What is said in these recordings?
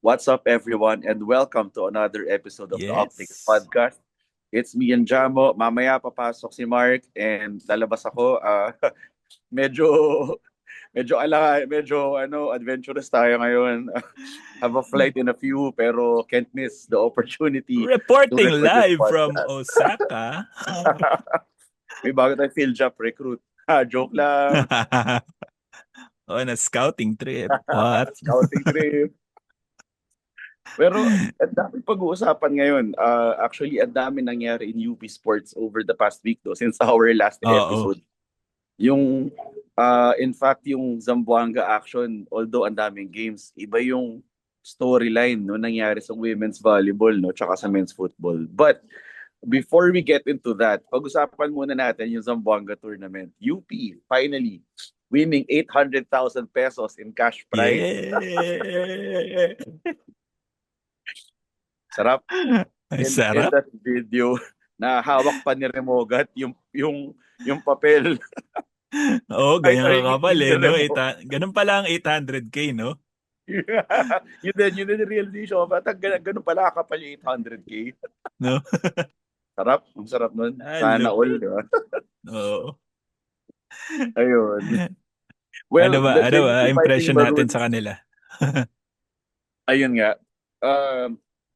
What's up, everyone, and welcome to another episode of the Optics Yes. Podcast. It's me and Jamo. Mamaya papasok si Mark and lalabas ako. Medyo medyo adventurous tayo ngayon. Have a flight in a few pero can't miss the opportunity to Reporting record this live from podcast. Osaka. May bago tayong field job recruit. Joke lang. On a scouting trip. What? Scouting trip. Pero ang dami pag-uusapan ngayon. Actually, ang dami nangyari in UP Sports over the past week since our last Oo. episode. Yung, in fact, yung Zamboanga action, although ang daming games, iba yung storyline no nangyari sa women's volleyball no tsaka sa men's football. But before we get into that, pag-usapan muna natin yung Zamboanga tournament. UP finally winning 800,000 pesos in cash prize. Yeah. Sarap. Ay, In sarap. that video na hawak pa ni Remogat yung papel. Oo, Kahit ganyan tahimik kakapal din si eh, no? Remo. Ganun pala ang 800K, no? Yun din yung realization ko. Ba't ganun pala kapal yung 800K? No? Sarap. Ang sarap nun. Sana Halo. all, di ba? Oo. Ayun. Well, the Ano ba, UP Fighting impression natin sa Maroons, kanila? ayun nga.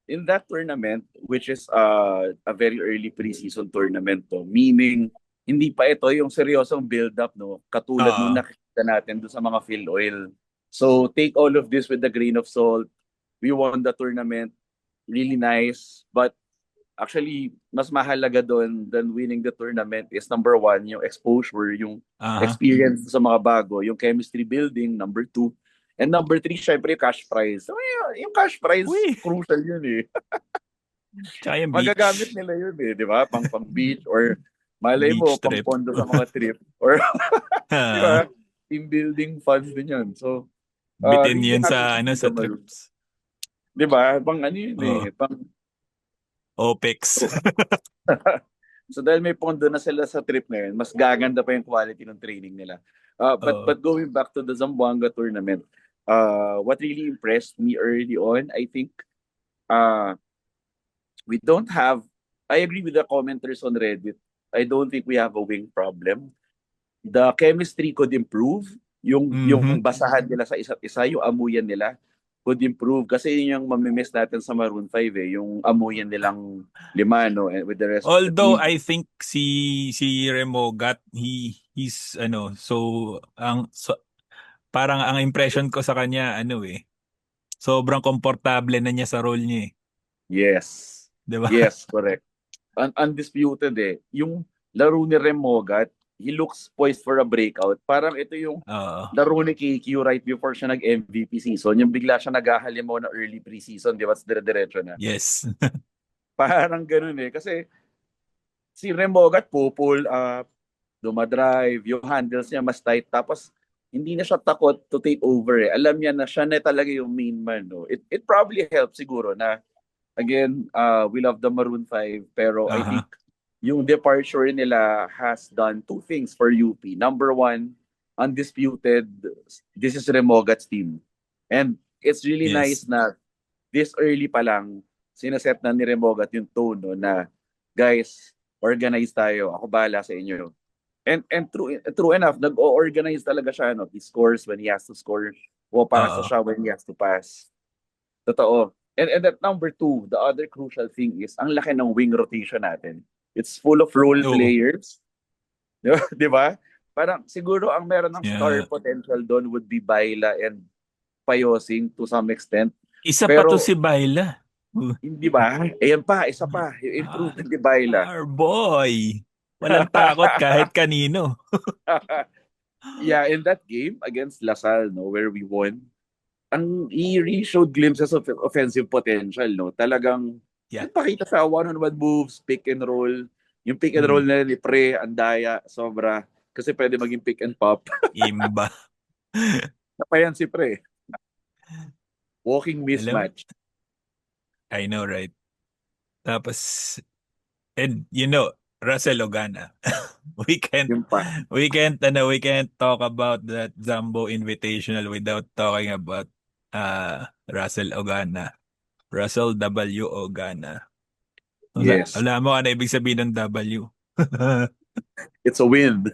In that tournament, which is a very early preseason tournament meaning hindi pa ito yung seryosong build-up, no? Katulad nung Oo. nakikita natin doon sa mga field oil. So, take all of this with a grain of salt. We won the tournament. Really nice. But actually, mas mahalaga doon than winning the tournament is number one, yung exposure, yung Aha. experience sa mga bago, yung chemistry building, number two. And number three, syempre, yung cash prize. So, yung cash prize, Uy! crucial yun eh. Tsaka yung Magagamit beach. nila yun eh, di ba? Pang beach or malay mo, Beach pang trip. pondo sa mga trip. Or, di Ah, ba? Team building funds din yun. So, bitin really yun happy to sa, see sa the Maroons. trips. Di ba? Pang ano yun Oo. eh. Pang, OPEX. so dahil may pondo na sila sa trip na yun, mas gaganda pa yung quality ng training nila. But Oo. going back to the Zamboanga tournament, what really impressed me early on, I think, uh, we don't have, I agree with the commenters on Reddit. I don't think we have a wing problem. The chemistry could improve. Yung Mhm. basahan nila sa isa't isa, yung amuyan nila could improve. Kasi yun yung mamimiss natin sa Maroon 5 eh. Yung amuyan nilang lima, no? And with the rest of the Although team. I think si Remogat he's parang ang impression ko sa kanya sobrang komportable na niya sa role niya eh. Yes. 'Di ba? Yes, correct. Undisputed eh. Yung laro ni Remogat, he looks poised for a breakout. Parang ito yung Oo. laro ni KQ right before siya nag-MVP season. Yung bigla siya naghahalimaw na early preseason, di ba? Dire-diretso na. Yes. Parang ganun eh. Kasi si Remogat pull up, dumadrive, yung handles niya mas tight. Tapos hindi na siya takot to take over eh. Alam niya na siya na talaga yung main man. No? It probably helps siguro na again, we love the Maroon 5 pero I think Aha. yung departure nila has done two things for UP. Number one, undisputed, this is Remogat's team. And it's really nice Yes. na this early pa lang, sinaset na ni Remogat yung tone no, na guys, organize tayo. Ako bahala sa inyo. And true enough, nag-organize talaga siya. No? He scores when he has to score. Pumapasa Oo. siya when he has to pass. Totoo. And at number two, the other crucial thing is, ang laki ng wing rotation natin. It's full of role Oo. players. Di ba? Parang siguro ang meron ng star Yeah. potential doon would be Baila and Payosing to some extent. Isa pa to Pero si Baila. hindi ba? Ayan pa, isa pa. Yung Ah, improvement ni Baila. our boy. Walang takot kahit kanino. Yeah, in that game against Lasal, no, where we won, he really showed glimpses of offensive potential, no? Talagang Yeah. nagpakita sa one-on-one moves, pick and roll. Yung pick and roll Mm. na ni Pre, andaya, sobra. Kasi pwede maging pick and pop. Imba. Napayan si Pre. Walking Alam, mismatch. I know, right? Tapos, and you know, Russell Ogana. We can't Yung pa. we can't talk about that Zambo Invitational without talking about Russell Ogana. Russell W. Ogana. Yes. Wala mo ano ibig sabihin ng W. It's a win.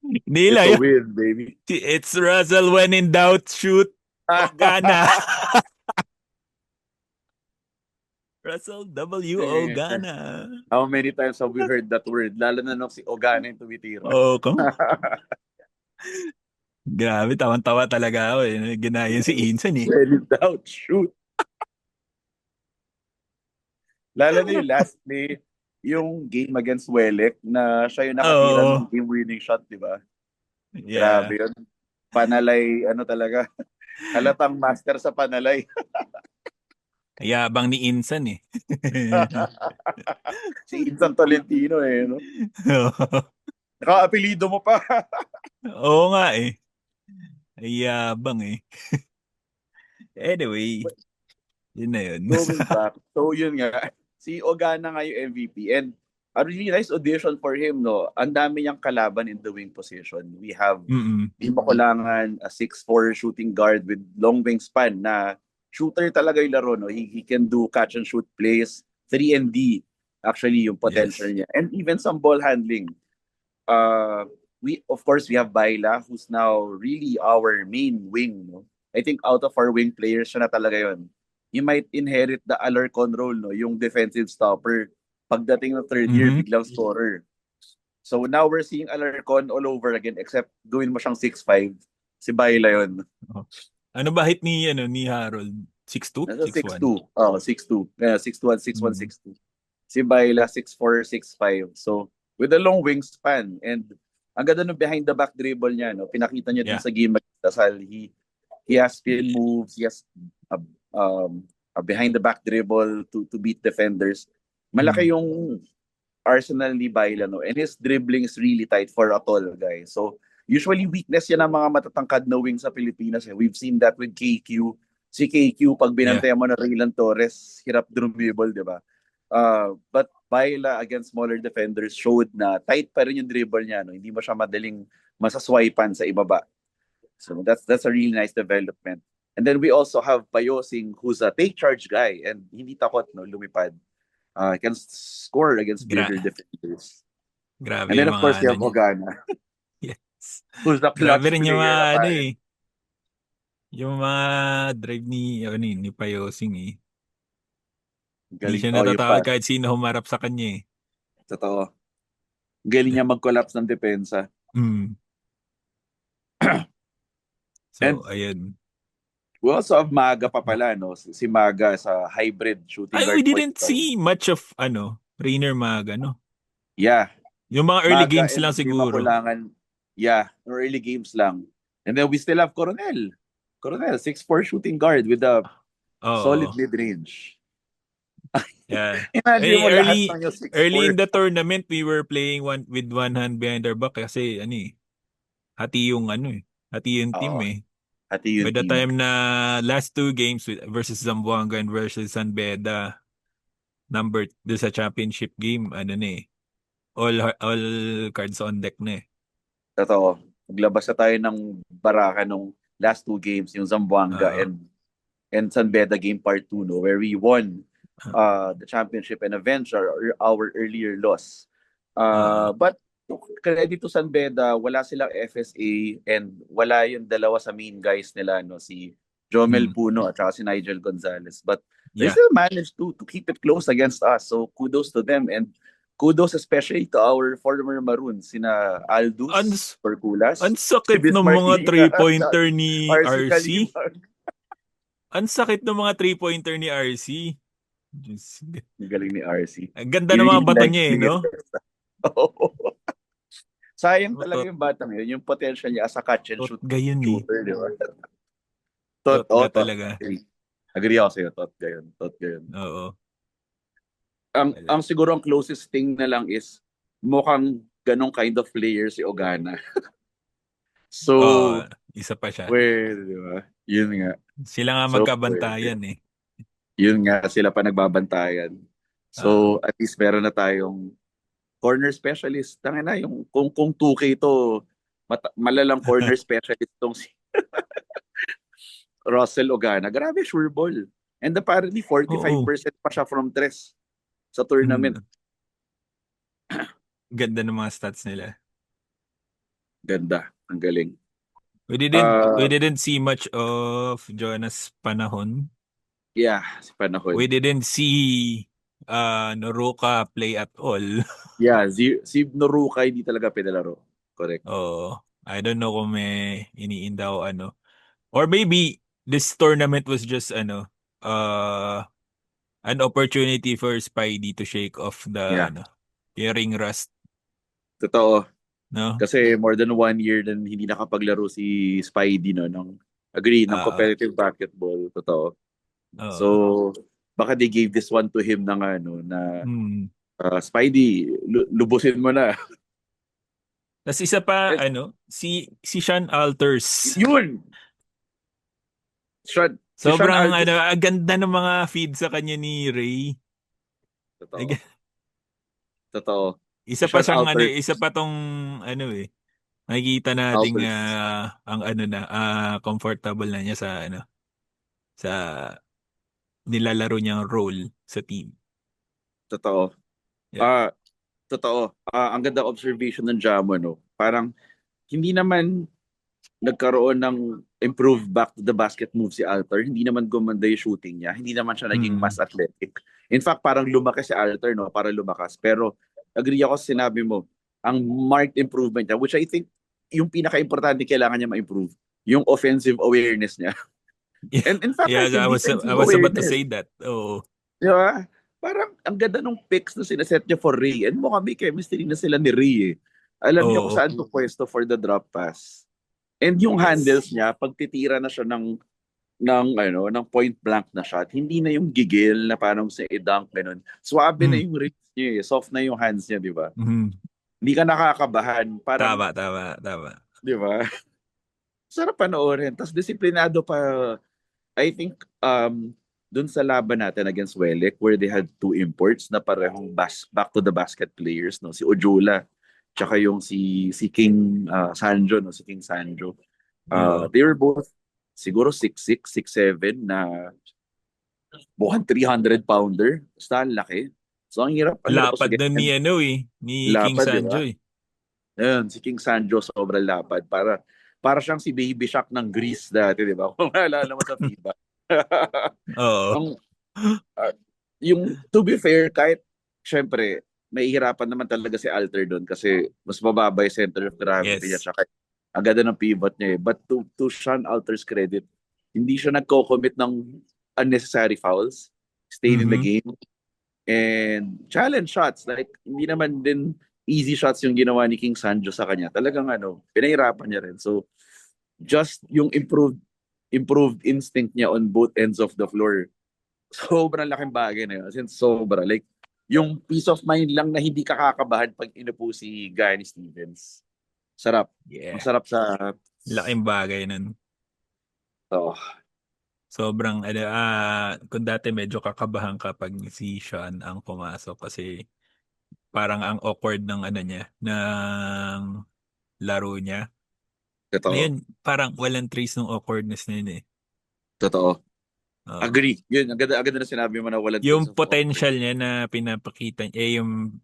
Hindi It's lang a yun. win, baby. It's Russell when in doubt, shoot Ogana. Russell W. Ogana. How many times have we heard that word? Lalo na nung si Ogana yung tumitira. Oh, grabe, tawan-tawa talaga ako eh. Ginaya si Insan eh. When in doubt, shoot. Lalo na yung last play, yung game against Welek na siya yung nakatira Oo. ng game-winning shot, di ba? Yeah. Grabe yun. Panalay, ano talaga. Halatang master sa panalay. Yabang ni Insan eh. Si Insan Tolentino eh. No? Naka-apelido mo pa. Oo nga eh. Yabang eh. Anyway, yun na yun. Going back. So yun nga. Si Ogana nga yung MVP. And a really nice audition for him, no? Ang dami niyang kalaban in the wing position. We have Mm-mm. Di Makulangan, a 6'4 shooting guard with long wingspan na shooter talaga yung laro. No? He can do catch and shoot plays, 3 and D actually yung potential Yes. niya. And even some ball handling. Of course, we have Baila who's now really our main wing. No? I think out of our wing players, siya na talaga yon. He might inherit the Alarcon role, no? Yung defensive stopper. Pagdating ng third year, Mhm. biglang scorer. So now we're seeing Alarcon all over again except gawin mo siyang 6'5". Si Baila yun. Oh. Ano ba hit ni Harold? 6'2"? Nasa 6'1"? 6'2". Oh, 6'2". 6'1", 6'1", Mm. 6'2". Si Baila 6'4", 6'5". So with a long wingspan and ang ganda ng behind the back dribble niya, no? Pinakita niya din Yeah. sa game against Lasal. He has spin moves, he has a behind the back dribble to beat defenders. Malaki yung arsenal ni Baila, no? And his dribbling is really tight for a tall guy. So, usually weakness yan ng mga matatangkad na wing sa Pilipinas. Eh. We've seen that with KQ. Si KQ, pag Yeah. binantayan mo na Raylan Torres, hirap dribble, di ba? But Baila against smaller defenders showed na tight pa rin yung dribble niya. No? Hindi mo siya madaling masaswipan sa ibaba. So, that's a really nice development. And then we also have Payosing, who's a take charge guy and hindi takot, no, lumipad. Can score against bigger defenders. Grabe And then yung of mga course you ano have niya. Ogana, Yes. who's the Grabe clutch rin yung player mga ano apparently. eh. Yung mga drive ni Payosing eh. Hindi Galing, siya yung pa. natatawag kahit sino humarap sa kanya eh. Totoo. Galing niya mag-collapse ng depensa. Mm. So, And ayun. we also have Maga pa pala, no? Si Maga sa hybrid shooting Ay, guard we point didn't guard. see much of Rainer Maga, no? Yeah. Yung mga early Maga games and lang Di siguro. Makulangan, yeah, early games lang. And then we still have Coronel. Coronel, 6'4 shooting guard with a solid mid-range. Yeah. Imagine mo lahat Early ng yung 6'4. early in the tournament, we were playing with one hand behind our back kasi hati yung hati yung team Oo, eh. hati yung By the team. time na last two games versus Zamboanga and versus San Beda, sa championship game, all cards on deck na eh. Totoo. Maglabas na tayo ng baraka nung last two games, yung Zamboanga Oo. and San Beda game part 2, no, where we won the championship and avenged our earlier loss. But credit to San Beda, wala silang FSA and wala yung dalawa sa main guys nila, no, si Jomel Puno at saka si Nigel Gonzalez. But they still managed to keep it close against us. So kudos to them and kudos especially to our former Maroons, sina Aldous Perculas. Ang sakit ng mga 3-pointer ni RC. Ang sakit ng mga 3-pointer ni RC. Ang galing ni RC. Ang ganda ng mga bato niya no? Sayang talaga yung batang yun, yung potential niya as a catch and shoot shooter, di ba? Tot talaga. Agree ako sa'yo, tot gayon. Oo. Ang siguro ang closest thing na lang is mukhang ganong kind of player si Ogana. So, isa pa siya. Di ba? Yun nga. Sila nga magkabantayan eh. Yun nga, sila pa nagbabantayan. So, at least meron na tayong corner specialist. Tanga na, yung kung 2K to, malalang corner specialist tong si Russell Ogana. Grabe, sure ball. And apparently, Oo. 45% pa siya from tres sa tournament. Mm. Ganda ng mga stats nila. Ganda. Ang galing. We Uh, didn't see much of Jonas Panahon. yeah, si We panahon. didn't see Noroka play at all. Yeah, si Noruka hindi talaga pinalaro. Correct. Oh, I don't know kung may iniinda o ano. Or maybe this tournament was just uh an opportunity for Spidey to shake off the Yeah, yung ring rust, totoo. no? Kasi more than 1 year din hindi nakapaglaro si Spidey no ng Ah, competitive basketball, totoo. So oo. baka they gave this one to him na nga, no, na Hmm. Spidey, lubusin mo na. Tas isa pa Eh, si Sean Alters. yun! Si Sean Sobrang Altus, ang ganda ng mga feed sa kanya ni Ray. totoo. Totoo. Si Isa pa Sean siyang Altus, isa pa tong nakikita nating Altus, ang comfortable na niya sa nilalaro niyang role sa team. totoo. Yeah. Ah, totoo. Ang ganda observation ng Jamo, no. Parang hindi naman nagkaroon ng improved back to the basket move si Alter. Hindi naman gumanda yung shooting niya. Hindi naman siya naging Mm. mas athletic. In fact, parang lumaki si Alter, no? Para lumakas. Pero agree ako sa sinabi mo, ang marked improvement niya, which I think yung pinaka-importante kailangan niya ma-improve, yung offensive awareness niya. Yeah, And in fact, yeah, kahit yung I defensive was about to awareness. say that. Oh. Di ba? Parang ang ganda ng picks na sinaset niya for Ray. And mukhang may chemistry na sila ni Ray eh. Alam niya kung Oh, saan to pwesto for the drop pass. And yung yes. handles niya, pag titira na siya ng point blank na shot, hindi na yung gigil na parang sa i-dunk ganun. Swabe na Mm. yung wrist niya, eh. Soft na yung hands niya, di ba? Mm. Hindi ka nakakabahan, parang, Tama. di ba? Sarap panoorin. Tapos disiplinado pa. I think dun sa laban natin against Welek where they had two imports na parehong back to the basket players, no, si Ojula tsaka yung si King Sanjo, no, si King Sanjo. Oh. They were both siguro 6'6", 6'7", na bukan 300-pounder. Basta ang laki. So ang hirap ang hirap Lapad na against them. ni King Lapad, di ba? Sanjo eh. Ayun, si King Sanjo sobrang lapad. Para siyang si Baby Shark ng Greece dati, di ba? Kung naalala mo sa FIBA. Oo. Ang yung to be fair, kahit syempre mahihirapan naman talaga si Alter doon kasi mas mababa yung center of gravity niya Yes. tsaka ang ganda ng pivot niya eh. But to Sean Alter's credit, hindi siya nagko-commit ng unnecessary fouls, stayed in the Mhm. game, and challenge shots. Like, hindi naman din easy shots yung ginawa ni King Sanjo sa kanya. Talagang pinahirapan niya rin. So, just yung improved instinct niya on both ends of the floor. Sobrang laking bagay na yun. As in, sobra. Like, yung peace of mind lang na hindi ka kakabahan pag inupo si Gary Stevens. Sarap. Yeah. Masarap sa... Laking bagay nun. Oh, Sobrang kung dati medyo kakabahan kapag si Sean ang pumasok kasi parang ang awkward ng niya, ng laro niya. totoo. Ngayon, parang walang trace ng awkwardness na yun eh. Totoo. Oo. Agree. Yun, ang ganda na sinabi mo na walang trace Yung of awkward. potential niya na pinapakita yung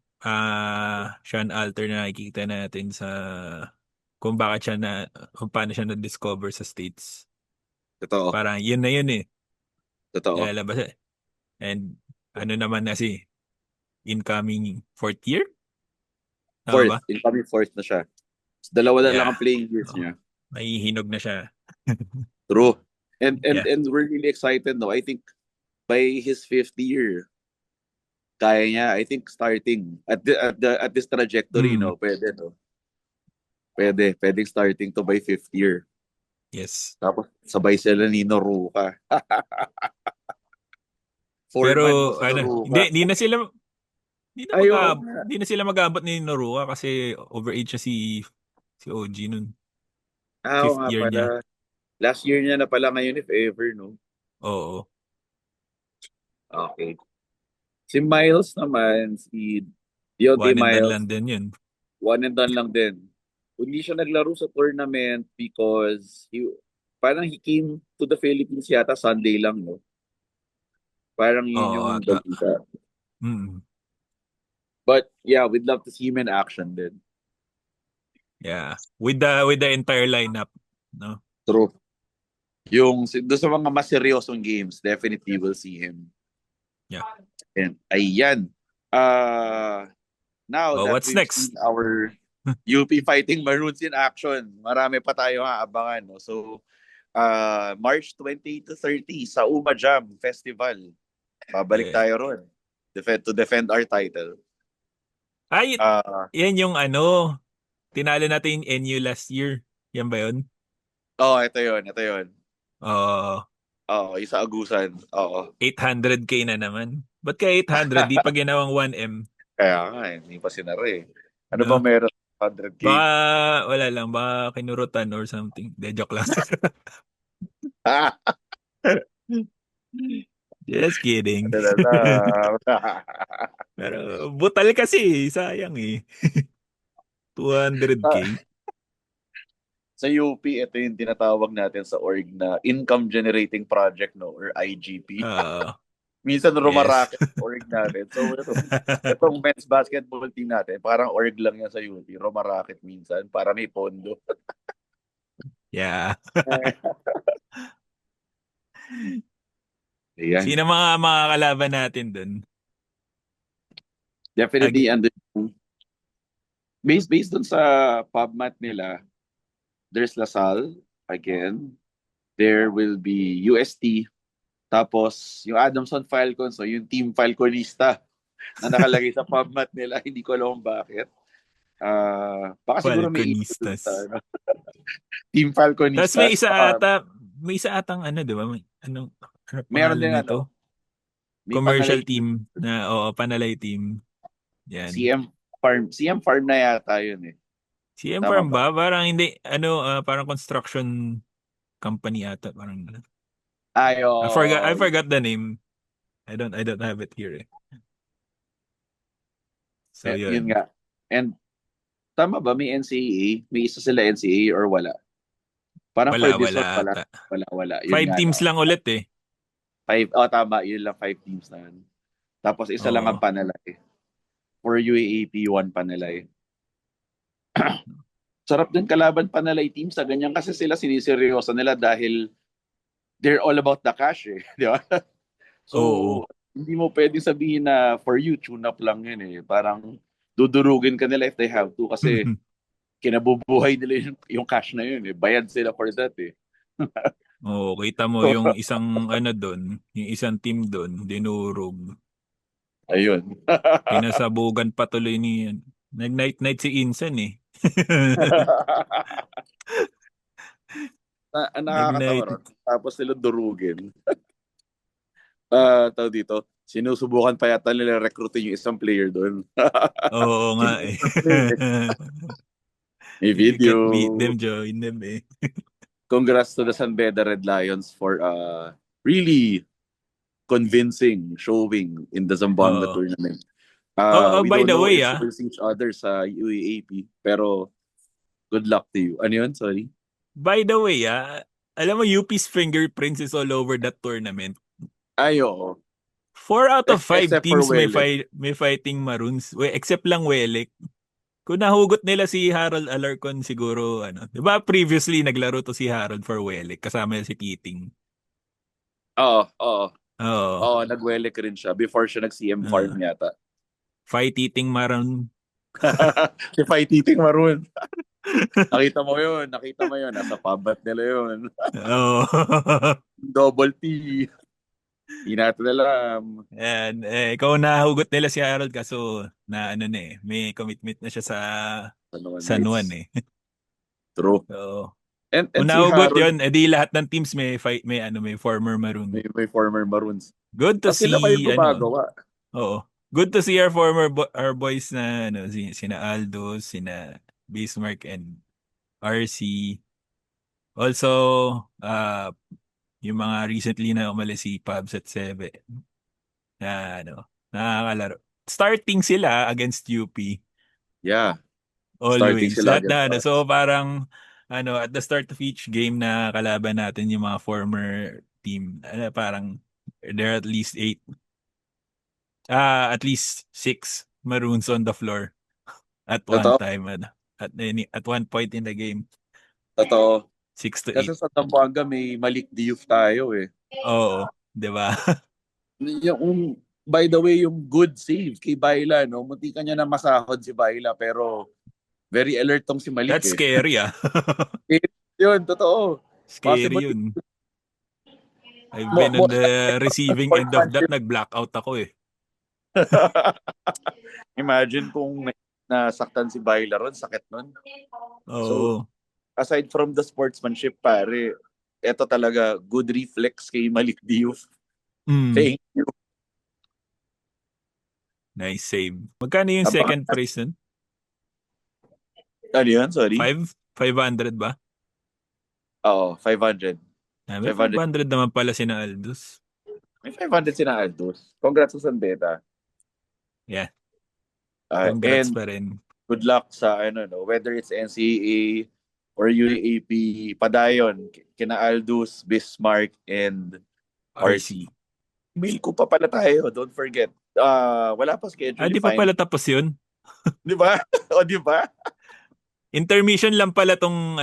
Sean Alter na nakikita natin sa kung paano siya na-discover sa States. Totoo. Parang yun na yun eh. Totoo. Lalabas eh. And naman na si incoming fourth year? Tama ba? Incoming fourth na siya. Dalawa na lang Yeah. ang playing years Oh, niya. may hinog na siya. True. And and Yeah. and we're really excited, no. I think by his fifth year, kaya niya, I think starting at this trajectory, Mm, no, pwede, no. Pwedeng starting to by fifth year. yes. Tapos sabay sila ni Noruka. 4 man mo Pero sa Noruka. Ayo. hindi na sila mag-aabot ni Norua kasi overage siya si OG nun. Oo Fifth nga year pala. niya. Last year niya na pala ngayon if ever, no. Oo. Okay. Si Miles naman, si Yogi One and done lang Miles, din yun. one and done lang din. Hindi siya naglaro sa tournament because parang he came to the Philippines yata Sunday lang, no? Parang yun Oo, yung ata. balita. Mm. But yeah, we'd love to see him in action din. Yeah. With the entire lineup, no? True. Doon sa mga mas seryosong games, definitely will see him. Yeah. And ayan. Uh, Now Oh, that what's we've seen next? our UP Fighting Maroons in action, marami pa tayo aabangan. No? So, March 20 to 30 sa Uma Jam Festival. Babalik Yeah. tayo ron to defend our title. Ay, Uh, yan yung tinalo natin yung NU last year. Yan ba yun? ito yun, ito yun. Oo, Oo, isa agusan. Oo. 800K na naman. Ba't kaya 800? Di pa ginawang 1M, Kaya nga, hindi pa sinara eh. Ano ba no? meron? 100K? Baka, wala lang, baka kinurutan or something. De, joke lang. Just kidding. Ano na lang. Pero, butal kasi, sayang eh. 200K. Sa UP, ito yung tinatawag natin sa org na Income Generating Project, no? Or IGP. Oo, Minsan yes. rumaraket ang org natin. So, itong men's basketball team natin, parang org lang yan sa UP. Rumaraket minsan para may pondo. Yeah. Ayan. Sino mga kalaban natin dun? Definitely, Ag based dun sa PubMat nila, there's LaSalle, again. There will be UST. Tapos, yung Adamson Falcons, so yung Team Falconista na nakalagay sa PubMat nila, hindi ko alam bakit. Baka siguro may issue dun sa Falconistas. Team Tapos may Falconistas. isa Baka ata, may isa atang di ba? Ano meron pangalan din nito? may Commercial panalay team na, oo, panalay team. Yan. CM Farm na yata yun eh. CM Tama Farm ba? ba? Parang hindi, parang construction company ata. Parang, Ay, I oo. forgot the name. I don't have it here eh. So, Yun yun. nga. And tama ba may NCAA? May isa sila NCAA or wala? Parang for this Wala one, wala. ata. Wala. Yun 5 nga, teams no? lang ulit eh. Tama. Yun lang, 5 teams na yun. Tapos isa lang ang Oo. panalay. For UAAP, one panalay. Sarap din kalaban panalay team sa ganyan kasi sila siniseryoso nila dahil they're all about the cash eh. Di ba? Oo. So, hindi mo pwedeng sabihin na for you, tune up lang yun eh. Parang dudurugin ka nila if they have to kasi kinabubuhay nila yung cash na yun eh. Bayad sila for that eh. Oo, kita mo So, yung isang doon, yung isang team doon, dinurog. ayun. Pinasabugan patuloy ni nag-night-night si Insan eh. Nakakatawa Nag-night. ron. Tapos sila durugin. Tawag dito, sinusubukan pa yata nila recruitin yung isang player doon. Oo nga Sino eh. yung isang player? May You can't video. beat them, join them eh. Congrats to the San Beda Red Lions for really convincing showing in the Zamboanga Oo. tournament. Oh, We by don't the know way if we'll see each other sa UAAP, pero good luck to you. Ano yun? Sorry. by the way, alam mo UP's fingerprints is all over that tournament. Ay, oo. 4 out of 5 Except for teams Wele. may fighting Maroons, except lang Welek. Kung nahugot nila si Harold Alarcon siguro, 'di ba previously naglaro to si Harold for Welek kasama si Keating. Oo. Oo. Oo, nag-Wele rin siya before siya nag-CM Farm Uh, yata. Fighting Maroon. Si Fight Eating Maroon. Nakita mo yun. Nasa pabat nila yun. Oo. Double T. Hindi natin alam. And ikaw nahugot nila si Harold kaso na may commitment na siya sa Ano man, San Juan Knights. eh. True. So, And kung si nahugot Harold, 'yon, edi lahat ng teams may former Maroon. may former Maroons. Good to Tapos sila pa yung see gumagawa. oo. Good to see our our boys na sina Aldo, sina Bismarck and RC. Also, yung mga recently na umalis si Pabs at Sebe na nakakalaro. starting sila against UP. Yeah. Starting Always. sila Lahat against na, ano. us. So parang, at the start of each game na kalaban natin yung mga former team, parang there are at least at least 6 maroons on the floor at one Totoo. time. At one point in the game. Totoo. 6 to Kasi 8. sa Zamboanga may Malik Diouf tayo eh. Oo. Di ba? By the way, yung good save kay Baila, no? Munti ka niya na masahod si Baila, pero very alert tong si Malik That's eh. scary, ah. Yun, totoo. Scary Possible yun. I've been on most the receiving end of that. sportsmanship. Nag-blackout ako eh. Imagine kung nasaktan si Baila ron, sakit nun. So, Oo. aside from the sportsmanship, pare, eto talaga, good reflex kay Malik Diouf. Mm, Thank you. nice save. Magkano yung Abangan. second prize nun? Ano yun? Sorry? 500 ba? Oo, 500. May 500. 500 naman pala si na Aldous. May 500 sina Aldous. Congrats sa San Beta. Yeah, congrats And pa rin. good luck sa no, whether it's NCAA or UAAP, padayon kina Aldous, Bismarck, and RC. RC. Email ko pa pala tayo, don't forget. Wala pa schedule Di yung pa final. pala tapos yun? Di ba? O di ba? Intermission lang pala tong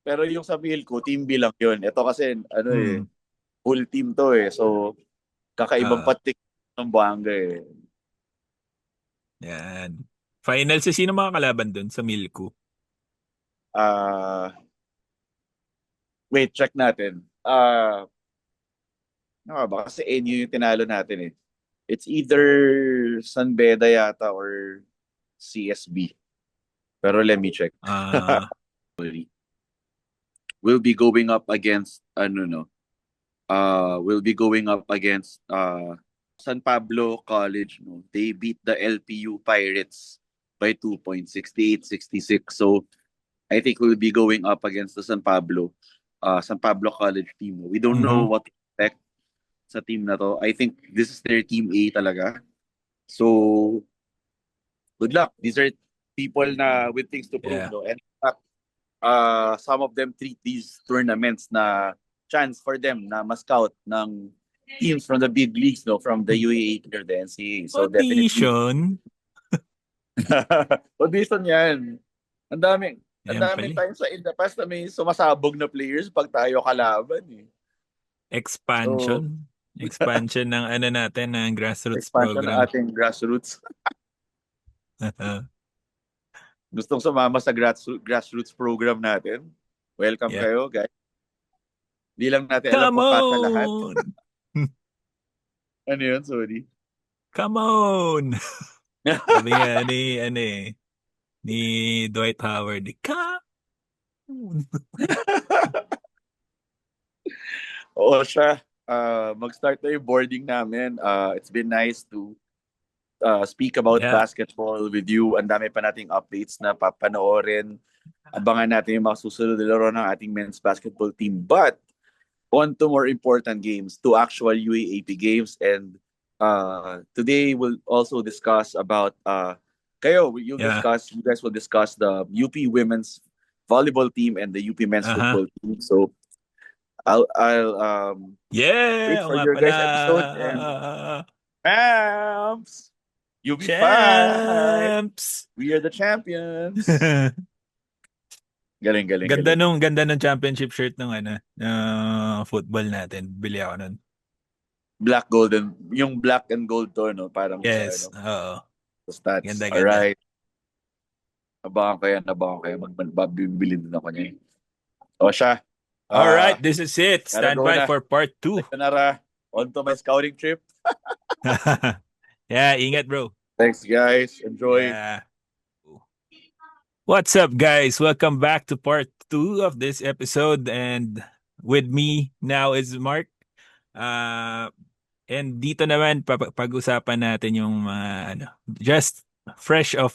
Pero yung sa mail ko, team B lang yun. Ito kasi, Hmm. full team to eh. So, kakaibang Ah, patik ng Buanga eh. yan. Finals, sino mga kalaban dun sa Milko? Ah, wait, check natin. Ano nga ba? Kasi NU yung tinalo natin eh. It's either San Beda yata or CSB. Pero let me check. Ah, We'll be going up against we'll be going up against San Pablo College, no. They beat the LPU Pirates by 2 points, 68-66. So I think we'll be going up against the San Pablo College team. We don't know mhm. what to expect sa team na to. I think this is their team A talaga. So good luck. These are people na with things to prove, Yeah. no. And some of them treat these tournaments na chance for them na ma-scout ng teams from the big leagues, no, from the UAAP or the NCAA. So definitely Audition. audition yan. Ang Yan daming pala. times sa in the past na may sumasabog na players pag tayo kalaban eh. So, Expansion. Expansion ng natin, ng grassroots expansion ng program. ating grassroots. Gustong sumama sa grassroots program natin? Welcome Yeah. kayo, guys. Di lang natin alam Come kung kasya lahat. on! Ano yun? Sorry. Come on! Sabi nga ni Dwight Howard, come on! Oo siya. Mag-start na yung boarding namin. It's been nice to speak about Yeah. basketball with you. Ang dami pa nating updates na papanoorin. Abangan natin yung mga susunod na laro ng ating men's basketball team. But, on to more important games, to actual UAAP games. And today we'll also discuss about, you Yeah. guys will discuss the UP women's volleyball team and the UP men's Aha. football team. So, I'll wait Yeah! O for nga your pala. guys' episode and Champs! You'll be fine! Champs! We are the champions! Galing, galing, galing. Ganda nung championship shirt ng football natin. Bili ako nun. Black golden, yung black and gold to, no? Parang Yes. Oo. sa stats. Ganda. Alright. Abangan ko yan. Magbibili din ako niya. O siya. All right, this is it. Gotta Stand go by na. for part 2. Sayonara. On to my scouting trip. Yeah, ingat bro. Thanks guys. Enjoy. Yeah. What's up guys? Welcome back to part 2 of this episode, and with me now is Mark. And dito naman pag-usapan natin yung just fresh of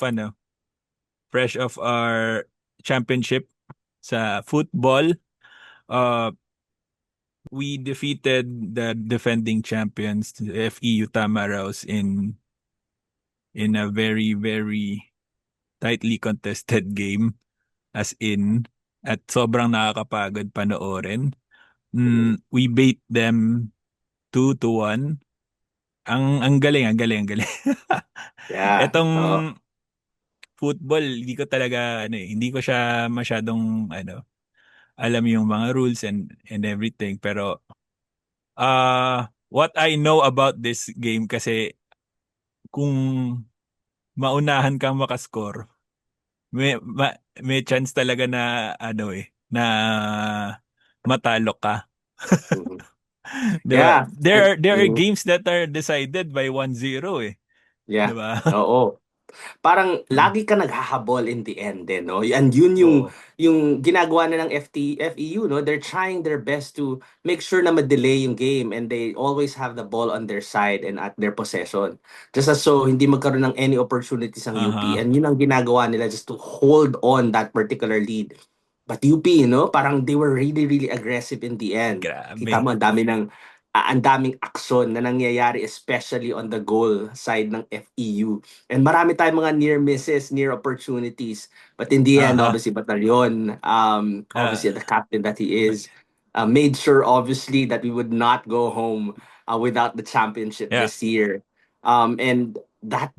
our championship sa football. we defeated the defending champions, FEU Tamaraws, in a very, very tightly contested game. As in, at sobrang nakakapagod panoorin. Mhm. We beat them 2-1. Ang galing, ang galing, ang galing. Yeah. Etong Oo. football, hindi ko talaga, hindi ko siya masyadong, alam yung mga rules and everything. Pero, what I know about this game kasi, kung maunahan kang makascore, may chance talaga na, na matalo ka. Mhm. 'Di ba? Yeah. There are Mhm. games that are decided by 1-0 eh. 'Di Yeah. ba? Oo. Parang lagi ka naghahabol in the end eh, no? And yun Oo. yung ginagawa na ng FEU, no? They're trying their best to make sure na ma-delay yung game and they always have the ball on their side and at their possession. Just as so hindi magkaroon ng any opportunities ang UP. Aha. And yun ang ginagawa nila just to hold on that particular lead. But UP, no? Parang they were really, really aggressive in the end. Kita Grabe. mo, ang daming aksyon na nangyayari especially on the goal side ng FEU. And marami tayong mga near misses, near opportunities. But in the end, Aha. obviously, Batalyon, obviously the Ah, captain that he is, made sure obviously that we would not go home without the championship yeah. this year. And that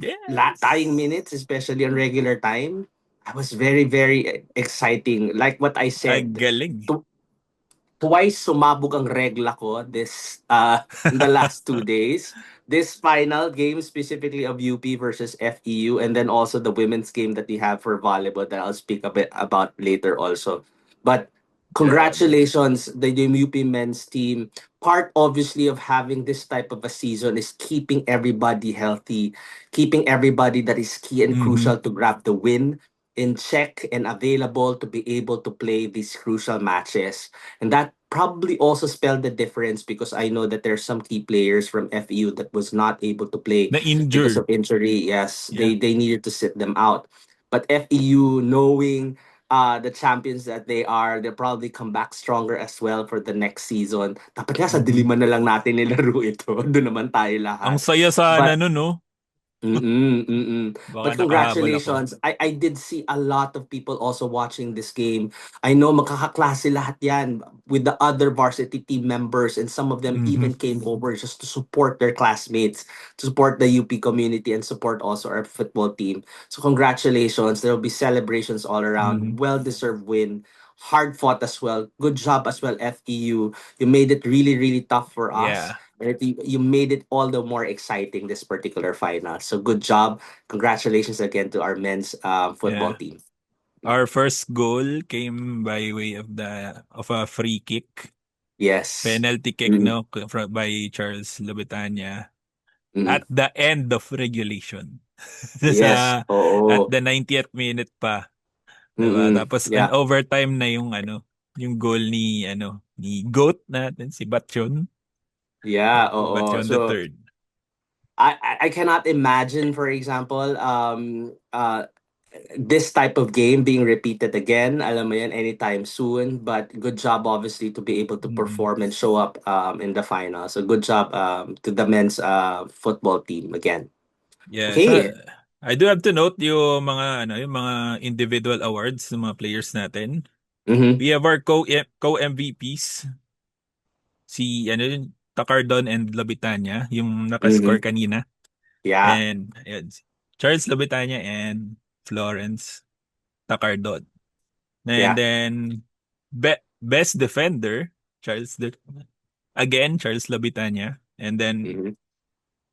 tying minutes, Yes. especially on regular time, that was very, very exciting. Like what I Ang said, galing. twice sumabog ang regla ko this in the last 2 days. This final game specifically of UP versus FEU, and then also the women's game that we have for volleyball that I'll speak a bit about later also. But Grabe. congratulations, the UP men's team. Part obviously of having this type of a season is keeping everybody healthy, keeping everybody that is key and Mhm. crucial to grab the win in check and available to be able to play these crucial matches. And that probably also spelled the difference because I know that there's some key players from FEU that was not able to play because Na-injure. of injury. Yes, Yeah. they needed to sit them out. But FEU, knowing the champions that they are, they'll probably come back stronger as well for the next season. Dapat nga sa Mhm. diliman na lang natin nilaro ito. Doon naman tayo Ang lahat. saya sana But nun, no? mm. Baka But nakahabol ako. congratulations. I did see a lot of people also watching this game. I know makakaklase lahat yan with the other varsity team members and some of them Mhm. even came over just to support their classmates, to support the UP community and support also our football team. So congratulations. There will be celebrations all Mhm. around. Well-deserved win. Hard fought as well. Good job as well, FEU. You made it really, really tough for us. Yeah. And you made it all the more exciting this particular final. So good job. Congratulations again to our men's football Yeah. team. Our first goal came by way of a free kick. Yes. Penalty kick, Mm, no, by Charles Lobetania mm. at the end of regulation. Yes. At Oo. the 90th minute pa, 'di ba? Mm-mm. Tapos an Yeah. overtime na yung goal ni GOAT natin si Batchon, Yeah. Oo. Batchon the So third. I cannot imagine, for example, this type of game being repeated again. Alam mo yan, anytime soon. But good job, obviously, to be able to Mm. perform and show up in the final. So good job to the men's football team again. Yeah, Okay. I do have to note yung mga individual awards ng mga players natin. Mm-hmm. We have our co-MVPs, si Takardon and Labitanya, yung Mm-hmm. naka-score kanina. Yeah. And ayun, Charles Labitanya and Florence Takardon. And Yeah. then best defender, Charles Labitanya. And then Mm-hmm.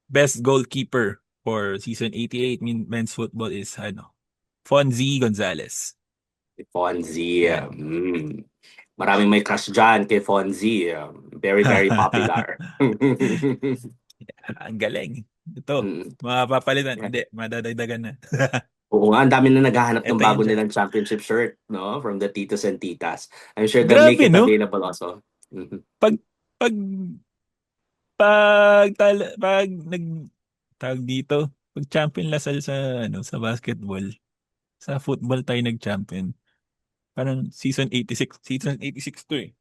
best goalkeeper for season 88 men's football is Fonzie Gonzalez. Fonzie. Yan. Maraming may crush dyan kay Fonzie. Very, very popular. Ang galing. Ito, Mm. mapapalitan. Yeah. Hindi, madadagdagan na. Oo nga, ang dami na naghahanap ng Ito yun bago siya. nilang championship shirt, no? From the Titos and Titas. I'm sure they'll make Grabe, it no? available also. Mhm. Pag, pag, pag tawag dito, pag champion Lasal sa basketball, sa football tayo nag-champion. Parang season 86 to eh.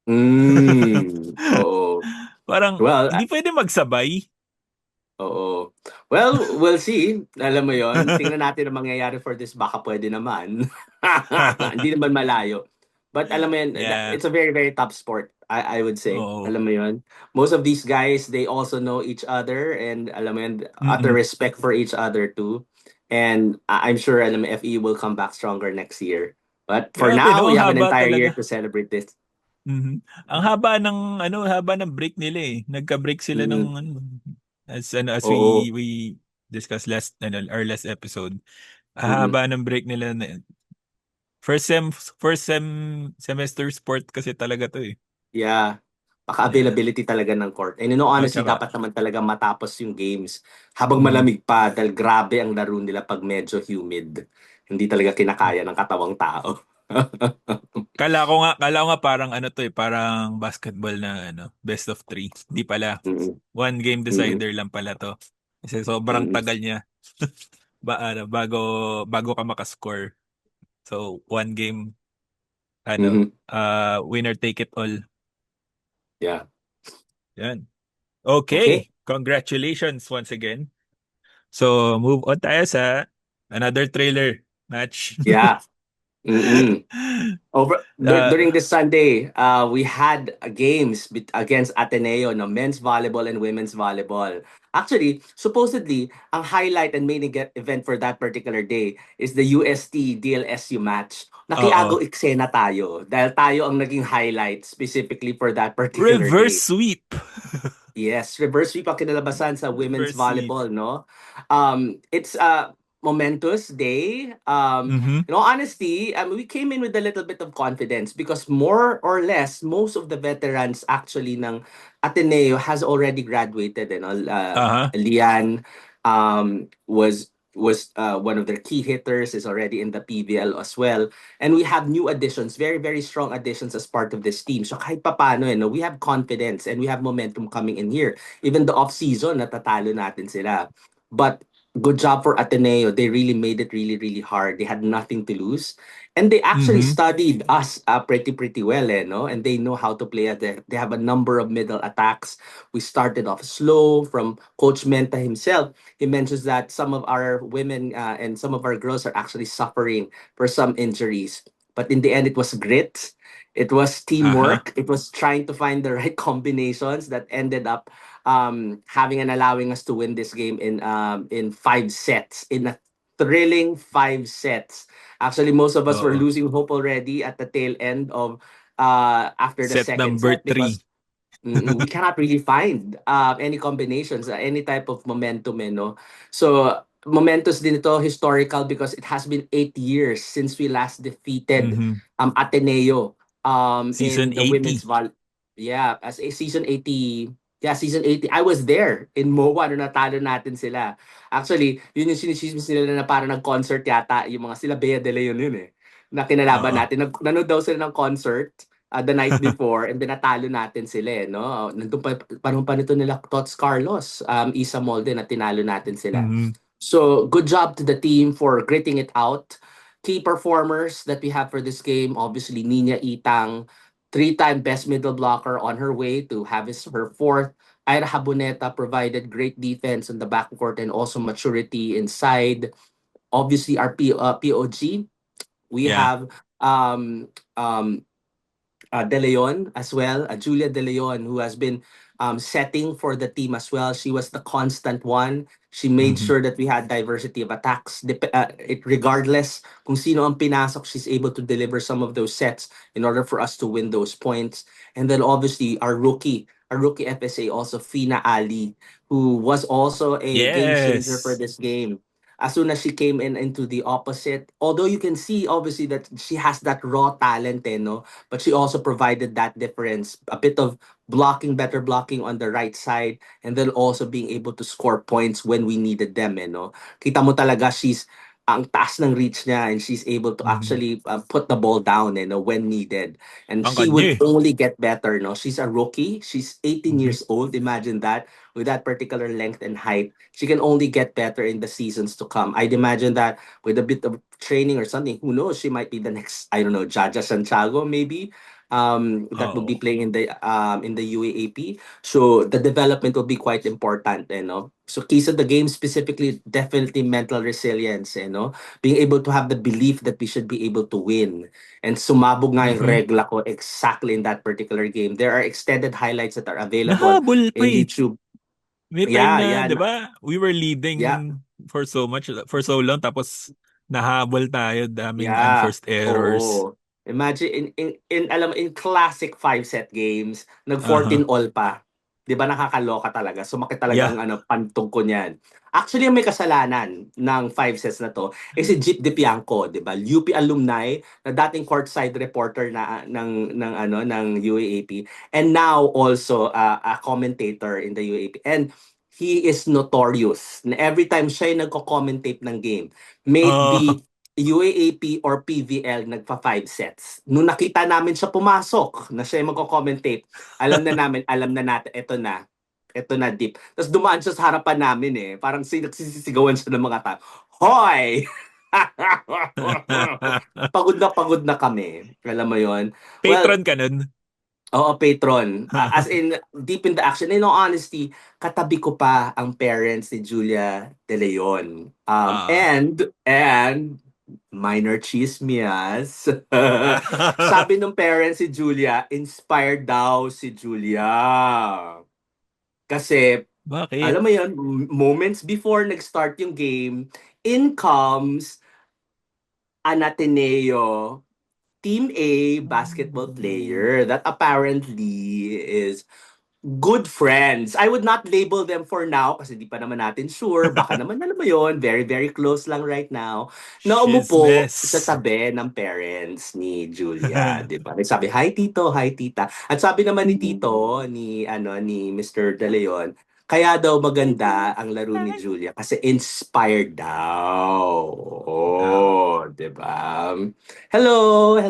Oo. Parang, Well, hindi pwede magsabay. oo. Well, we'll see. Alam mo yon. Tingnan natin ang mangyayari for this. Baka pwede naman. Hindi naman malayo. But alam mo yun, Yeah. it's a very, very tough sport, I would say. Oo. Alam mo yun. Most of these guys, they also know each other and alam mo yun, utter Mm-mm. respect for each other too. And I'm sure alam mo, FE will come back stronger next year. But for Grabe, now, no? we Ang have an haba entire year talaga. to celebrate this. Mhm. Ang haba ng haba ng break nila eh. Nagka-break sila ng Mm. as Oo. we discussed our last episode. Mm-mm. Haba ng break nila na first semester sport kasi talaga to eh. Yeah. Yeah. Paka-availability talaga ng court. And in all Oh, honesty, tsaka dapat naman talaga matapos yung games habang mhm. malamig pa dahil grabe ang laro nila pag medyo humid. Hindi talaga kinakaya ng katawang tao. Kala ko nga parang ano to eh, parang basketball na best of three. Hindi pala. Mm-mm. One game Mm-mm. decider lang pala to. Kasi sobrang Mm-mm. tagal niya bago ka makascore. So, one game Mhm. winner take it all. Yeah. Yan. Okay. Okay, congratulations once again. So, move on tayo sa another trailer match. Yeah. Mm-mm. uh, During this Sunday, we had games against Ateneo, no, men's volleyball and women's volleyball. Actually, supposedly, ang highlight and main event for that particular day is the UST DLSU match. Oo. Nakiagaw eksena tayo dahil tayo ang naging highlight specifically for that particular Reverse day. sweep. Yes, reverse sweep ang kinalabasan sa women's Reverse sweep. volleyball, no? It's a momentous day. Mhm. In all honesty, we came in with a little bit of confidence because more or less, most of the veterans actually ng Ateneo has already graduated. You know, Aha. Lian was one of their key hitters, is already in the PBL as well. And we have new additions, very, very strong additions as part of this team. So kahit papano, no, we have confidence and we have momentum coming in here. Even the off-season, natatalo natin sila. But good job for Ateneo. They really made it really, really hard. They had nothing to lose. And they actually Mhm. studied us pretty well, no? And they know how to play at they have a number of middle attacks. We started off slow from Coach Menta himself. He mentions that some of our women and some of our girls are actually suffering for some injuries. But in the end, it was grit. It was Aha. teamwork. It was trying to find the right combinations that ended up having and allowing us to win this game in 5 sets, in a thrilling 5 sets. Actually, most of us were Oo. losing hope already at the tail end of after the Set second number set three. because we cannot really find any combinations, any type of momentum, no? So, momentous din ito, historical, because it has been 8 years since we last defeated Mhm. Ateneo Season in the women's 80. vol. Yeah, as a season 80. Yeah, season 80. I was there in MOA nung natalo natin sila. Actually, yun yung sinisismis nila na parang nag-concert yata, yung mga sila Bea de Leon yun eh. Na kinalaban Oo. natin. Nanood daw sila ng concert the night before and then natalo natin sila, no? Nandun pa, panahon pa nito nila Tots Carlos, Isa Molde na tinalo natin sila. Mhm. So, good job to the team for gritting it out. Key performers that we have for this game, obviously Nina Itang, three-time best middle blocker on her way to have her fourth. Ira Haboneta provided great defense on the backcourt and also maturity inside. Obviously, our POG, we Yeah. have De Leon as well, Julia De Leon, who has been setting for the team as well. She was the constant one. She made Mhm. sure that we had diversity of attacks. Regardless kung sino ang pinasok, she's able to deliver some of those sets in order for us to win those points. And then obviously our rookie FSA also, Fina Ali, who was also a game changer for Yes. this game. As soon as she came in into the opposite, although you can see obviously that she has that raw talent, no? But she also provided that difference, a bit of blocking, better blocking on the right side, and then also being able to score points when we needed them, no? Kita mo talaga she's ang taas ng reach niya and she's able to Mhm. actually put the ball down, no, when needed. And she Tangkad niya would eh. only get better, no? She's a rookie. She's 18 Mhm. years old. Imagine that, with that particular length and height. She can only get better in the seasons to come. I'd imagine that with a bit of training or something, who knows, she might be the next, I don't know, Jaja Santiago maybe. that will be Oo. playing in the UAAP. So the development will be quite important, you know. So keys of the game specifically, definitely mental resilience, you know, being able to have the belief that we should be able to win. And sumabog nga yung Mhm. regla ko exactly in that particular game. There are extended highlights that are available Nahabol pa in eh. YouTube. May time Yeah, na, yeah, 'di ba? We were leading yeah, for so long tapos nahabol tayo, daming yeah. unforced errors. Oo. Imagine in classic five-set games, nag Uh-huh. 14 all pa. 'Di ba nakakaloka talaga. Sumakit talaga Yeah. ang pantog ko niyan. Actually, ang may kasalanan ng five sets na to is si Jeep De Pianco, 'di ba? UP alumni na dating courtside reporter na ng UAAP, and now also a commentator in the UAAP. And he is notorious na every time siya yung nagko-commentate ng game, may it Oh. be UAAP or PVL, nagpa five sets. Nung nakita namin siya pumasok na siya yung magko-commentate, alam na natin, eto na deep. Tapos dumaan siya sa harapan namin eh. Parang nagsisisigawan siya ng mga tao. Hoy! Pagod na kami. Alam mo yon. Well, Patron ka nun? oo, patron. As in, deep in the action. In all honesty, katabi ko pa ang parents ni Julia De Leon. Ah. And minor chismias. Sabi ng parents si Julia, inspired daw si Julia. Kasi, Bakit? alam mo yun, moments before nag-start yung game, in comes an Ateneo Team A basketball player that apparently is good friends. I would not label them for now kasi di pa naman natin sure. Baka naman, alam mo yun, very, very close lang right now. Na umupo sa Chismis. tabi ng parents ni Julia, di ba? Sabi, hi tito, hi tita. At sabi naman ni tito, ni Mr. De Leon, kaya daw maganda ang laro ni Julia kasi inspired daw. Ah. Oh, di ba? Hello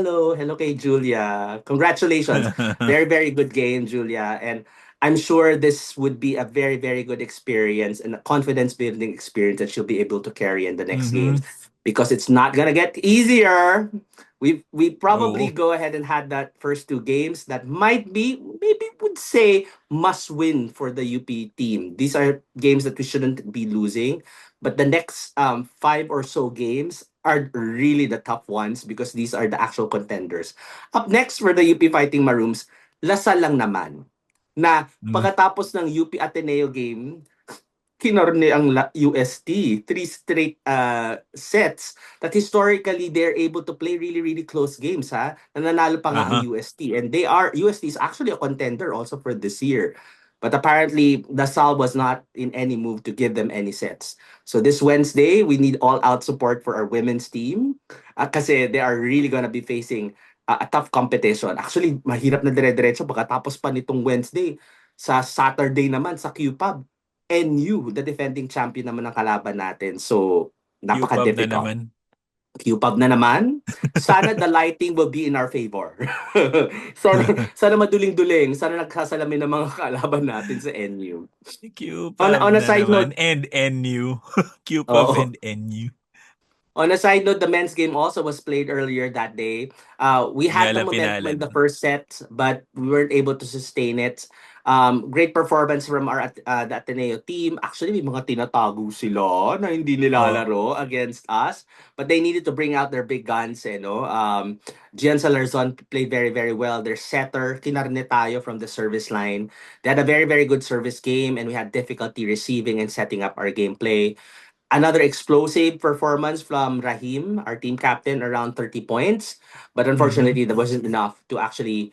kay Julia. Congratulations. Very, very good game, Julia. And I'm sure this would be a very, very good experience and a confidence building experience that she'll be able to carry in the next games Mhm. because it's not gonna get easier. We probably Oo. go ahead and had that first two games that might be, maybe would say, must win for the UP team. These are games that we shouldn't be losing, but the next five or so games are really the tough ones because these are the actual contenders. Up next for the UP Fighting Maroons, Lasal lang naman na Mm. pagkatapos ng UP Ateneo game, kinorne ang UST. Three straight sets that historically they're able to play really, really close games, ha? Nananalo pa nga ang Aha. UST. And UST is actually a contender also for this year. But apparently, Dasal was not in any move to give them any sets. So this Wednesday, we need all-out support for our women's team kasi they are really gonna be facing a tough competition. Actually, mahirap na dire-diretso pagkatapos pa nitong Wednesday. Sa Saturday naman, sa QPub, NU, the defending champion naman ng kalaban natin. So, Q-pub na napaka-difficult. naman. QPub na naman. Sana the lighting will be in our favor. sana maduling-duling. Sana nagsasalamin ng mga kalaban natin sa NU. Q-pub On a na side naman. note, And NU. Q-pub oo. and NU. On a side note, the men's game also was played earlier that day. We had the Gala momentum in the Pinalad. first set, but we weren't able to sustain it. Great performance from the Ateneo team. Actually, may mga tinatago sila na hindi Oh. nilalaro against us, but they needed to bring out their big guns. Gian Salarzon played very, very well. Their setter, kinarne tayo from the service line. They had a very, very good service game, and we had difficulty receiving and setting up our gameplay. Another explosive performance from Rahim, our team captain, around 30 points. But Mhm. unfortunately, that wasn't enough to actually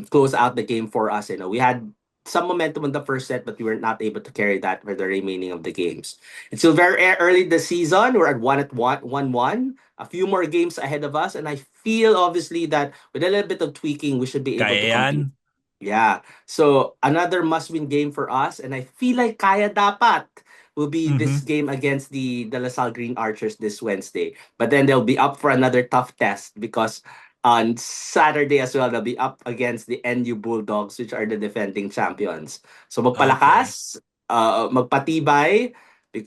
close out the game for us. We had some momentum in the first set, but we were not able to carry that for the remaining of the games. It's still very early this season. We're at 1-1. A few more games ahead of us. And I feel, obviously, that with a little bit of tweaking, we should be able to Kaya yan. compete. Yeah. So another must-win game for us, and I feel like kaya dapat will be this Mhm. game against the LaSalle Green Archers this Wednesday. But then they'll be up for another tough test because on Saturday as well they'll be up against the NU Bulldogs, which are the defending champions. So Okay. magpalakas, magpatibay,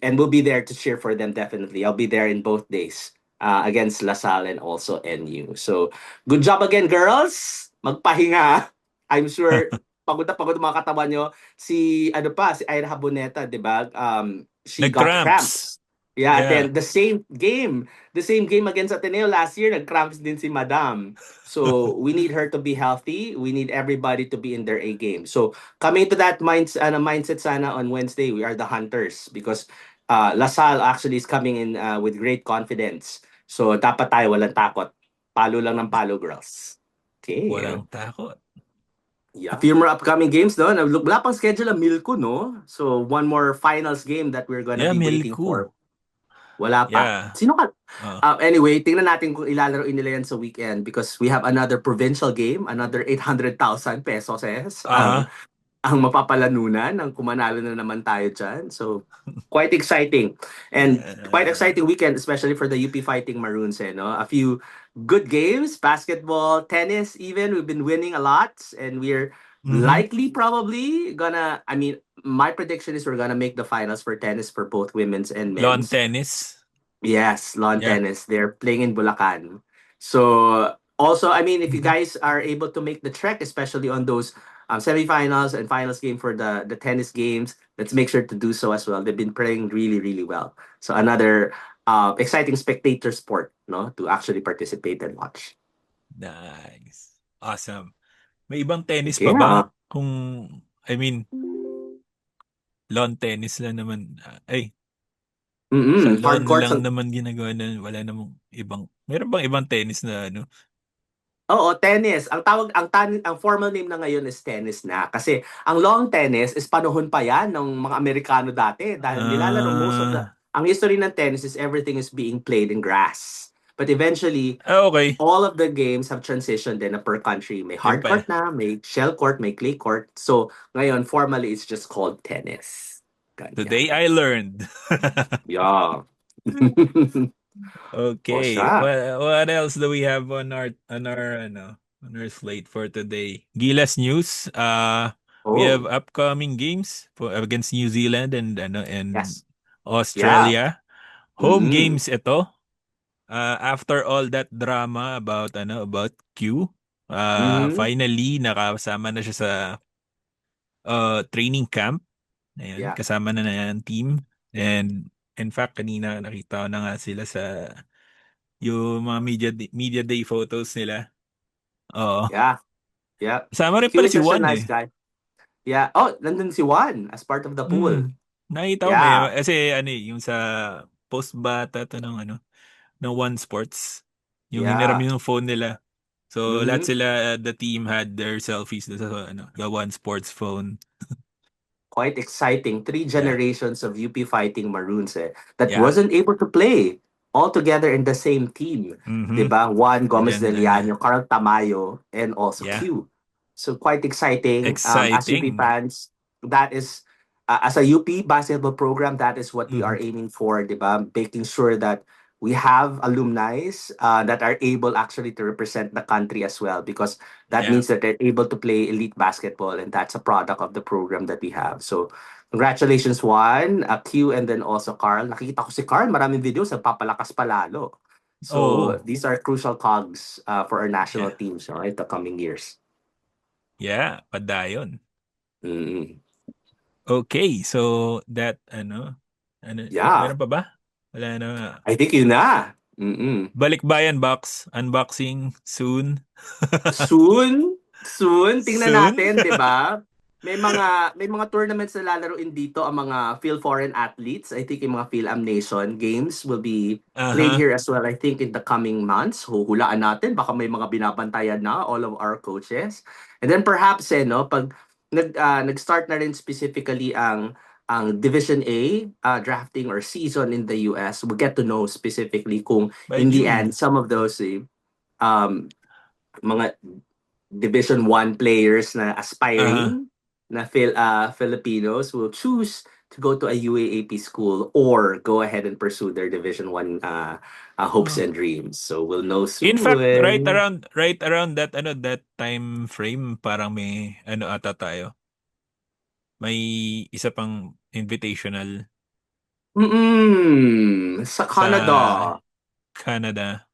and we'll be there to cheer for them definitely. I'll be there in both days against LaSalle and also NU. So good job again, girls. magpahinga. I'm sure pagod na pagod ang mga katawan nyo. Si si Ira Haboneta, 'di ba? She got Nag-cramps. cramps. Yeah, Yeah. then the same game against Ateneo last year, nag-cramps din si Madam. So we need her to be healthy. We need everybody to be in their A game. So coming to that mindset sana on Wednesday, we are the hunters because LaSalle actually is coming in with great confidence. So dapat tayo walang takot. Palo lang ng palo, girls. Okay. Walang takot. A few more upcoming games, no? Wala pang schedule ang Milko, no? So one more finals game that we're gonna Yeah, be waiting Milku. for. Wala pa. Yeah. Sino ka? Oh. Anyway, tingnan natin kung ilalaro nila yan sa weekend because we have another provincial game, another 800,000 pesos ang mapapalanunan ng kumanalo na naman tayo dyan. So, quite exciting. And quite exciting weekend, especially for the UP Fighting Maroons. No? A few good games, basketball, tennis even. We've been winning a lot. And we're likely probably gonna, my prediction is we're gonna make the finals for tennis for both women's and Lawn men's. tennis. Yes, lawn Yeah. tennis. They're playing in Bulacan. So also, if you guys are able to make the trek, especially on those semifinals and finals game for the tennis games, let's make sure to do so as well. They've been playing really, really well. So another exciting spectator sport, no, to actually participate and watch. Nice. Awesome. May ibang tennis Okay, pa ba? Kung, lawn tennis lang naman. Sa hard lawn courts. lang naman ginagawa na wala namang ibang. Meron bang ibang tennis na Oo, tennis. Ang formal name na ngayon is tennis na. Kasi ang lawn tennis is panahon pa yan ng mga Amerikano dati. Dahil nilalaro ang history ng tennis is everything is being played in grass. But eventually, okay. all of the games have transitioned din na per country. May hard Yun pa. court na, may shell court, may clay court. So, ngayon, formally, it's just called tennis. Ganyan. Today I learned. Yeah. Okay. What else do we have on our slate for today? Gilas news. We have upcoming games against New Zealand and Yes. Australia. Home Mm. games ito. After all that drama about Q, finally nakasama na siya sa training camp. Ayun, Yeah. kasama na yan team. And in fact, kanina nakita ko na nga sila sa yung mga media day photos nila. Oo. Yeah. Yeah. Kasama rin He pala was si such a Juan nice guy. Yeah. Oh, nandun si Juan as part of the pool. Nakita ko Yeah. kasi yung sa post bata to ng One Sports. Yung hiniram yung phone nila. So lahat sila the team had their selfies sa the One Sports phone. Quite exciting. 3 generations of UP Fighting Maroons that Yeah. wasn't able to play all together in the same team. Diba? Juan Gomez de Liano, Carl Tamayo, and also Q. So quite exciting. As UP fans, that is, as a UP basketball program, that is what we are aiming for, diba? Making sure that we have alumni that are able actually to represent the country as well, because that means that they're able to play elite basketball, and that's a product of the program that we have. So congratulations, Juan, Q, and then also Carl. Nakikita ko si Carl, maraming videos, nagpapalakas palalo. So these are crucial cogs for our national teams in the coming years. Yeah, padayon. Mm-hmm. Okay, so that meron pa ba? Wala na. I think yun na. Balikbayan box unboxing soon. Soon. Tingnan natin, 'di ba? May mga tournaments na lalaroin dito ang mga Phil Foreign athletes. I think yung mga Phil-Am Nation games will be played here as well, I think, in the coming months. Huhulaan natin, baka may mga binabantayan na all of our coaches. And then perhaps pag nag-start na rin specifically ang Division A drafting or season in the US, we'll get to know specifically kung By in the June. end some of those mga Division 1 players na aspiring na Filipinos will choose to go to a UAAP school or go ahead and pursue their Division 1 hopes and dreams. So we'll know soon. In fact, right around that time frame, parang may ata tayo. May isa pang invitational Sa Canada. Canada.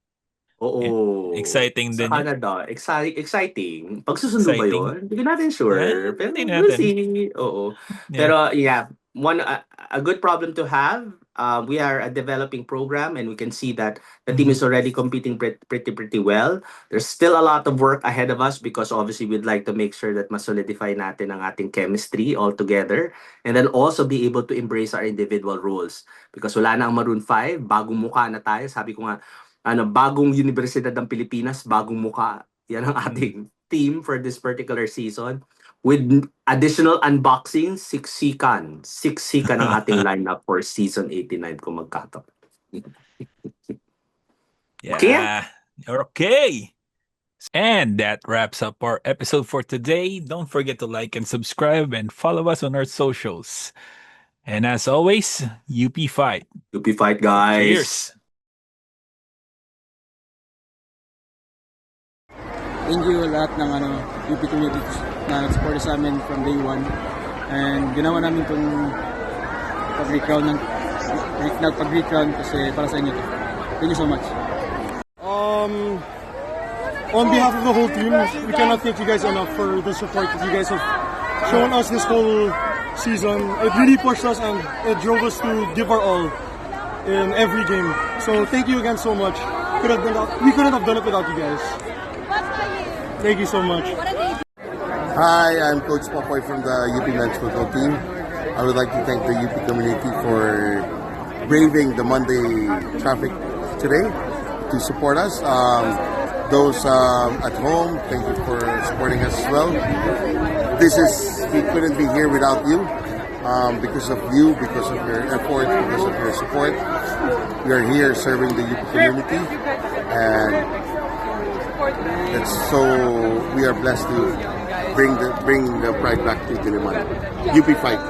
Oo. Exciting Sa din yun. Canada. Exciting. Pagsusundo ba Exciting. yun? Hindi ko natin sure. Pero Hindi we'll natin. see. Oo. Yeah. Pero yeah, a good problem to have. We are a developing program and we can see that the team is already competing pretty well. There's still a lot of work ahead of us because obviously we'd like to make sure that mas-solidify natin ang ating chemistry all together and then also be able to embrace our individual roles. Because wala na ang Maroon 5, bagong mukha na tayo. Sabi ko nga, bagong Universidad ng Pilipinas, bagong mukha. Yan ang ating team for this particular season. With additional unboxing, siksikan ang ating lineup for season 89 kung magkataon. Yeah. Okay. And that wraps up our episode for today. Don't forget to like and subscribe and follow us on our socials. And as always, UP Fight. UP Fight, guys. Cheers. Thank you lahat ng UP community na nag-support sa amin from day one. And ginawa namin itong pag-recrown kasi para sa inyo to. Thank you so much. On behalf of the whole team, we cannot thank you guys enough for the support that you guys have shown us this whole season. It really pushed us and it drove us to give our all in every game. So thank you again so much. We couldn't have done it without you guys. Thank you so much. Hi, I'm Coach Popoy from the UP Men's Football Team. I would like to thank the UP community for braving the Monday traffic today to support us. Those at home, thank you for supporting us as well. We couldn't be here without you. Because of you, because of your effort, because of your support. We are here serving the UP community, and we are blessed to bring the pride back to Diliman. UP Fight.